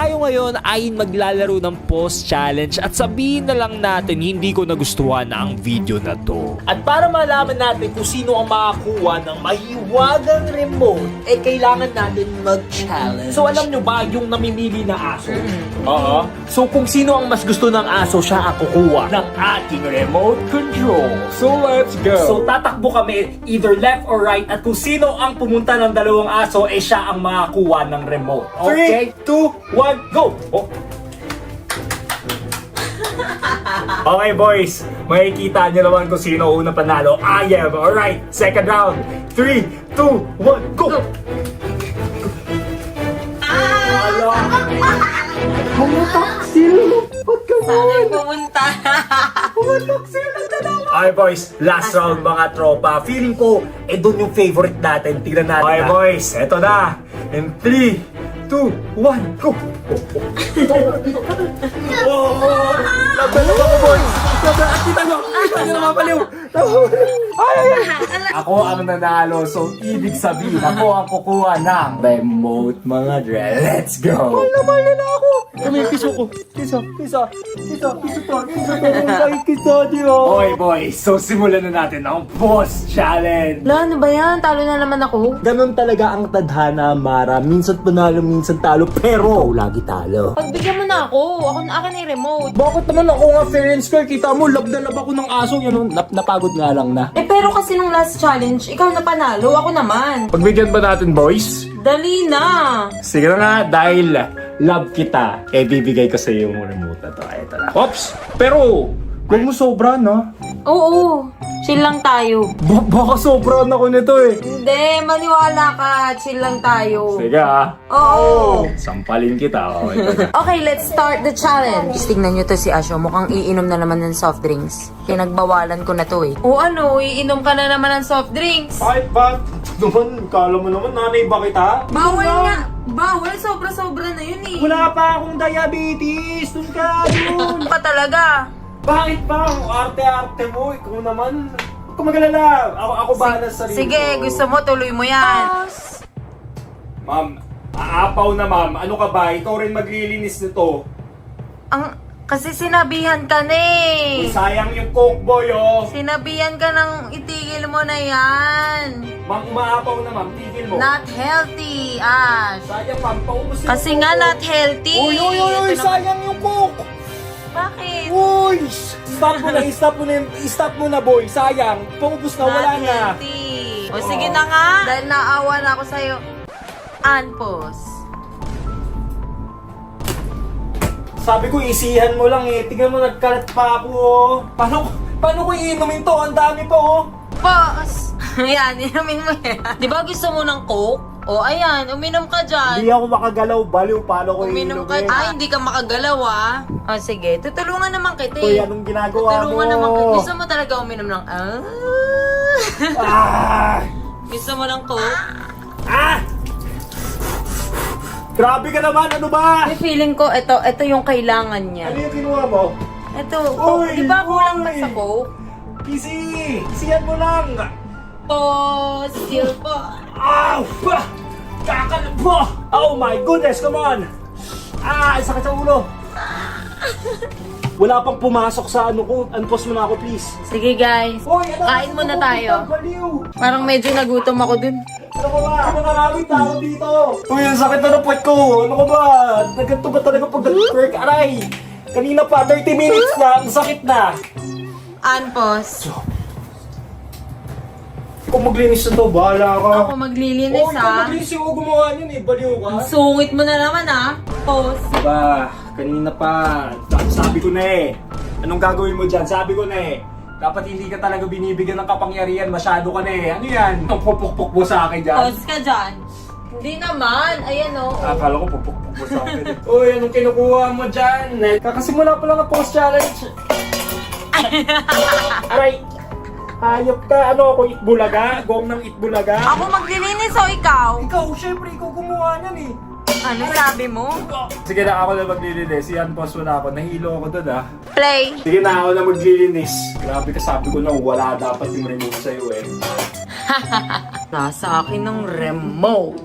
tayo ngayon ay maglalaro ng pause challenge at sabihin na lang natin hindi ko nagustuhan ang video na to. At para malaman natin kung sino ang makakuha ng mahiwagang remote, eh kailangan natin mag-challenge. So alam nyo ba yung namimili na aso? Oo. So kung sino ang mas gusto ng aso, siya ang kukuha ng ating remote control. So let's go! So tatakbo kami either left or right at kung sino ang pumunta ng dalawang aso, eh siya ang makakuha ng remote. Okay? 3, 2, 1, go! Oh. Okay boys, makikita nyo naman kung sino una panalo. I am, alright, second round. 3, 2, 1, go! Pumataksil! Ba't ka Saan pumunta? Pumataksil ng dalawa! Okay boys, last round mga tropa. Feeling ko, doon yung favorite natin. Tignan natin. Okay boys, eto na. In 3, 2, 1, go! Oh! Nagbalap ako boys! Kita nyo! Kita nyo namapaliw! Ako ang nanalo, so ibig sabihin ako ang kukuha ng remote mga dre. Let's go! Mahal na ako! Kami yung piso ko. Piso to. Kisa, di ba? Okay boys, so simulan na natin ang boss challenge. Wala, ano ba yan? Talo na naman ako. Ganon talaga ang tadhana, Mara. Minsan panalo, minsan talo, pero lagi talo. Pagbigyan mo na ako. Akin na yung remote. Bakit naman ako nga fair and square? Kita mo, love na love ako ng aso. Yan, napagod nga lang na. Eh pero kasi nung last challenge, ikaw na panalo. Ako naman. Pagbigyan ba natin, boys? Dali na. Sige na nga, dahil love kita, bibigay ko sa iyo yung remote na to. Ito na. Oops! Pero, huwag mo sobra, no? Oo. Chill lang tayo. Baka sobra na ako nito eh. Hindi, maniwala ka. Chill lang tayo. Sige ah. Oo. Sampalin kita. Okay, let's start the challenge. Tingnan nyo to si Asho. Mukhang iinom na naman ng soft drinks. Pinagbawalan ko na to eh. O ano, iinom ka na naman ng soft drinks. Bakit ba? Naman, kala mo naman, nanay ba kita? Bawal nga. Bawal, sobra-sobra na yun eh. Wala pa akong diabetes. Doon ka, doon. Pa talaga. Bakit ba? Ang arte-arte mo. Ikaw naman. Huwag ka magalala. Ako bahala sa sarili Sige, ko. gusto mo, tuloy mo yan. Ma'am, aapaw na ma'am. Ano ka ba? Ikaw rin maglilinis nito. Kasi sinabihan ka na eh. Sayang yung coke boy, oh. Sinabihan ka ng itigil mo na yan. Ma'am, umaapaw na ma'am. Tigil mo. Not healthy, Ash. Sayang ma'am. Paubos yung Kasi coke. nga not healthy. Uy! Ito naman- Sayang yung coke. Bakit? Uy! Stop mo na boy. Sayang. Paubos na, wala Not na. healthy. O sige na nga. Dahil naawa na ako sa'yo. Anpos. Sabi ko, isihan mo lang eh. Tingnan mo, nagkalat pa ako oh. Paano ko iinumin to? Ang dami pa oh. Boss! Ayan, inumin mo yan. Di ba gusto mo ng Coke? O ayan, uminom ka dyan. Hindi ako makagalaw. Baliw, paano ko Uminom ka. iinumin? Ay, hindi ka makagalaw ah. O sige, tutulungan naman kita Uy, eh. anong ginagawa mo? Tutulungan naman kita. Gusto mo talaga uminom ng Ah! Gusto mo ng Coke? Ah! Grabe ka naman, ano ba? May feeling ko, ito yung kailangan niya. Ano yung kinuha mo? Ito, Uy, di ba kulang na uy. sa Coke? Easy! Isihan mo lang! Pause, chill po. Ow! Kakalap mo! Oh my goodness, come on! Ah, sakit sa ulo! Wala pang pumasok sa ano ko. Unpause mo na ako, please. Sige guys, Hoy, ano, kain muna tayo. Baliw! Parang medyo nagutom ako dun. Ano ka ba? Ano naramit na ako dito? Uy, ang sakit na ng puwet ko! Ano ka ba? Nagganto ba talaga pag nag-twerk? Aray! Kanina pa, 30 minutes na. Ang sakit na. Anpos. Kung maglinis na to, bahala ka. Ako maglilinis Ikaw ah. maglinis yung gumawa niyan eh. Baliw ka. Ang sungit mo na naman ah. Pause. Diba, kanina pa, sabi ko na eh. Anong gagawin mo dyan? Sabi ko na eh. Dapat hindi ka talaga binibigyan ng kapangyarihan. Masyado ka na eh. Ano yan? Ang pupukpuk mo sa akin dyan. Pause ka dyan. Hindi naman. Ayan oh. Akala ko pupukpuk mo sa akin. Uy, anong kinukuha mo dyan? Kakasimula pa lang ang post challenge. Aray! Hayop ka. Ano ako, itbulaga? Gong ng itbulaga? Ako maglilinis o ikaw? Ikaw, syempre, ikaw gumawa niyan eh. Ano sabi mo? Sige na, ako na maglilinis. Yan, post mo na ako. Nahilo ako doon ah. Play. Sige na, ako na maglilinis. Grabe ka, sabi ko na wala dapat yung remote sa'yo eh. Nasa akin ng remote.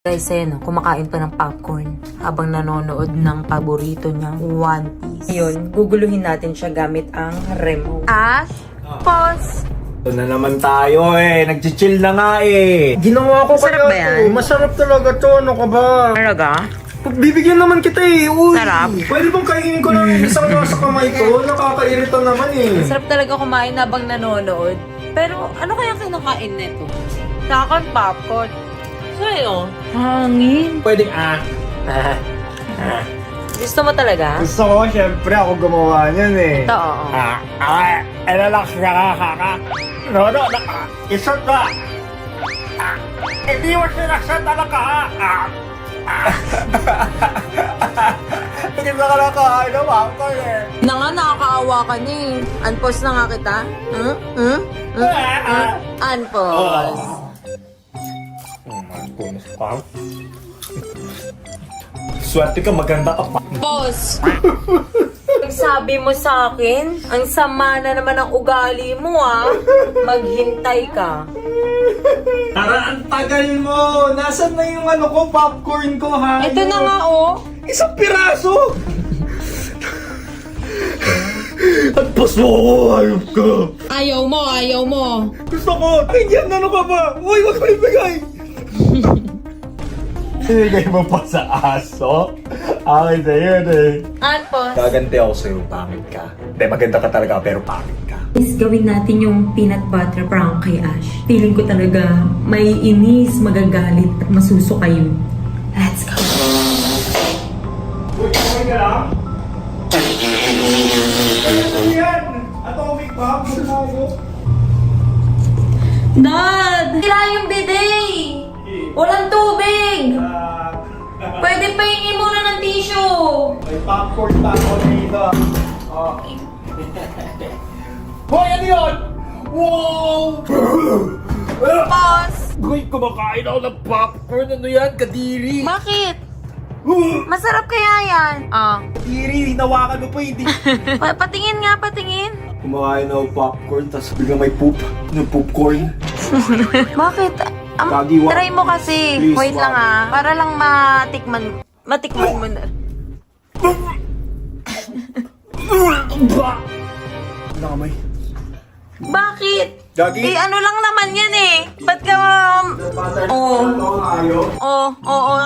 Guys, no, kumakain pa ng popcorn habang nanonood ng paborito niyang One Piece. Ngayon, guguluhin natin siya gamit ang remote. Ash, pause! Ito na naman tayo nag-chill na nga Ginawa ko Masarap ba yan? Masarap talaga to, ano ka ba? Talaga? Bibigyan naman kita Uy! Sarap. Pwede bang kainin ko lang isang nasa kamay ko? Nakakairita naman Sarap talaga kumain habang nanonood. Pero ano kayang kinakain nito? Sa akin, popcorn. Sa'yo? Hangin. Pwedeng Gusto mo talaga? Gusto ko, syempre ako gumawa niyan Ito, oo. Relax ka. No, isot ka. Hindi mo sinaksan talaga Hindi mo ka nakakain na popcorn Na nga, nakakaawa ka na Unpause na nga kita. Unpause. Swerte ka, maganda ka pa. Pause! Sabi mo sa akin, ang sama na naman ang ugali mo Maghintay ka. Tara, ang tagal mo! Nasaan na yung popcorn ko Ito na nga Isang piraso! At paso ako, hayop ka! Ayaw mo. Gusto ko! Bigyan, ano ka ba? Uy, wag mo ibigay! Ibigay mo pa sa aso? Akin na yun Unpause. Gaganti ako sa'yo, pangit ka. Hindi, maganda ka talaga, pero pangit ka. Is gawin natin yung peanut butter prank kay Ash. Feeling ko talaga may inis, magagalit at masuso kayo. Let's go. Uy, okay ka lang? Ano yan? Atomic bomb? Gusto mo ako? Dad! Sila yung bidet! Walang tubig! Pwede pahingi muna ng tissue! May popcorn pa ako dito. Hoy, ano yun? Wow! Pause! Uy, kumakain ako ng popcorn. Ano yan? Kadiri. Bakit? Masarap kaya yan? Kadiri, hinawakan mo pa hindi. Patingin nga, patingin. Kumakain ako popcorn, tapos biglang may poop. Yung popcorn. Bakit? Kagi, wag. Try mo kasi. Please, Wait lang wag. para lang matikman mo na. Nakamay. Bakit? Gagi. ano lang naman yan Ba't ka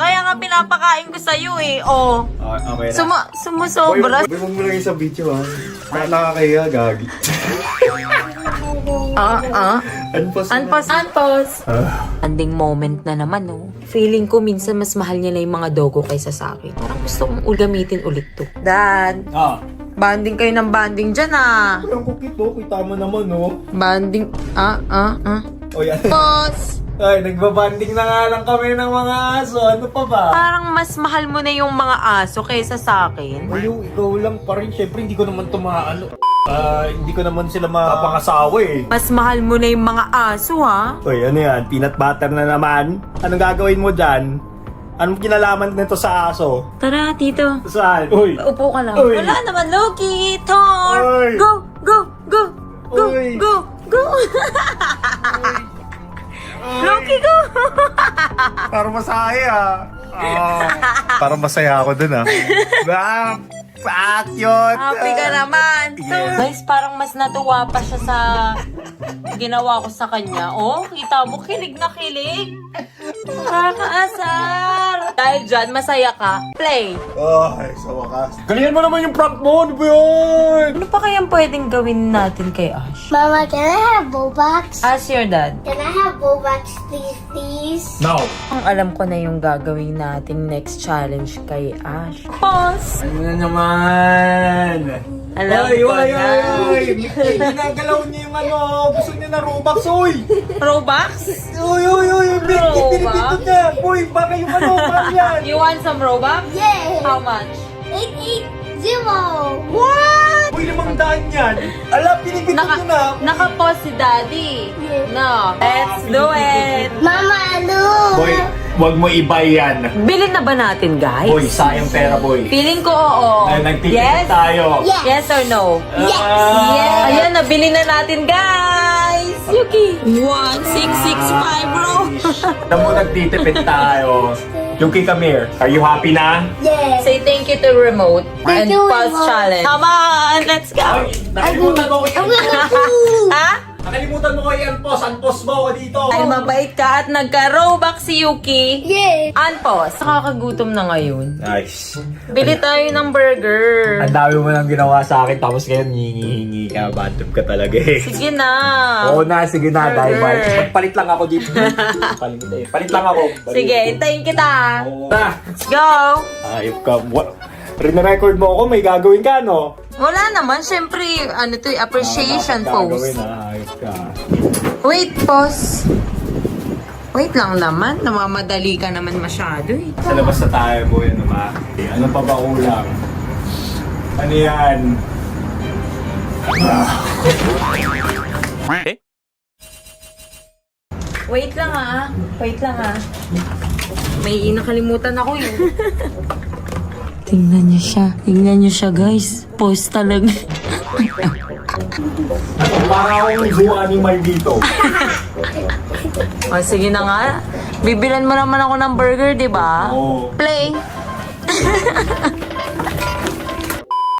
kaya nga pinapakain ko sa'yo Okay na. Sumusobra. Boy, mo lang sa video Nakakahiya, gagi. Unpause. Anding moment na naman, Feeling ko minsan mas mahal niya na yung mga dogo kaysa sa akin. Parang gusto kong gamitin ulit to. Dad, banding kayo ng banding dyan, Ang cookie to, kita mo naman, Banding, O yan. Pause. Ay, nagbabanding na nga lang kami ng mga aso. Ano pa ba? Parang mas mahal mo na yung mga aso kaysa sa akin. Ayaw, ikaw lang pa rin. Siyempre, hindi ko naman hindi ko naman sila mapangasawa Mas mahal mo na yung mga aso, Uy, ano yan? Peanut butter na naman? Anong gagawin mo dyan? Anong kinalaman nito sa aso? Tara, tito. Saan? Uy! Upo ka lang. Uy. Wala naman, Loki! Thor! Uy. Go! Uy. Go! Loki, go! Parang masaya parang masaya ako dun yun! Happy ka naman! Yes. Guys, parang mas natuwa pa siya sa ginawa ko sa kanya. Kita mo, kilig na kilig. Nakakaasar! Dahil dyan, masaya ka. Play! Ay, sa wakas. Galingan mo naman yung prank mo! Ano ba yun? Ano pa kayang pwedeng gawin natin kay Ash? Mama, can I have Robux? Ask your dad. Can I have Robux, please? No! Ang alam ko na yung gagawin nating next challenge kay Ash. Pause! Ano na naman? Alam ko na. Ginagalaw niya yung gusto niya na Robux, uy! Robux? Uy! Pinipindot niya! Uy, baka yung parang yan! You want some Robux? Yeah! How much? 880! What? Uy, 500 yan! Ala, pinipindot niya na! Naka-pause si Daddy. Yeah. No. Let's do it. Mama, look! Boy, wag mo iba yan! Bilhin na ba natin, guys? Boy, sayang pera, boy! Feeling ko oo. Ay, nagpipindot Yes? tayo! Yes! Yes or no? Yes! Ayan, nabili na natin, guys! Yuki! 1665, bro! Alam mo, nagtitipid tayo. Yuki, come here. Are you happy na? Yes. Say thank you to remote and you, pause remote. challenge. Come on, let's go. Nakalimutan mo ko I'm gonna do. Ha? Nakalimutan mo ko unpause mo ko dito. Ay, mabait ka at nagka-robux si Yuki. Yes. Unpause. Nakakagutom na ngayon. Nice. Bili tayo ng burger. Ang dami mo nang ginawa sa akin, tapos ngayon hingi-hingi ka. Bad trip ka talaga eh. Sige na. Oo na, sige na, Burger. dahil magpalit lang ako dito. Palit lang ako. Sige, hintayin kita. Oo na. Let's go. Ayop ka. Rina-record mo ako, may gagawin ka, no? Wala naman. Siyempre, ano to, appreciation pose. Gagawin, ayop ka. Wait, pause. Wait lang naman. Namamadali ka naman masyado eh. Sa labas na tayo, boy, ano ba? Ano pa ba ulam? Ano yan? Wait lang ah. Wait lang ah. May nakalimutan ako yun. Tingnan niyo siya. Tingnan niyo siya, guys. Pause talaga. Ano, para akong zoo animal dito. O, sige na nga. Bibilan mo naman ako ng burger, di ba? Oo. Play.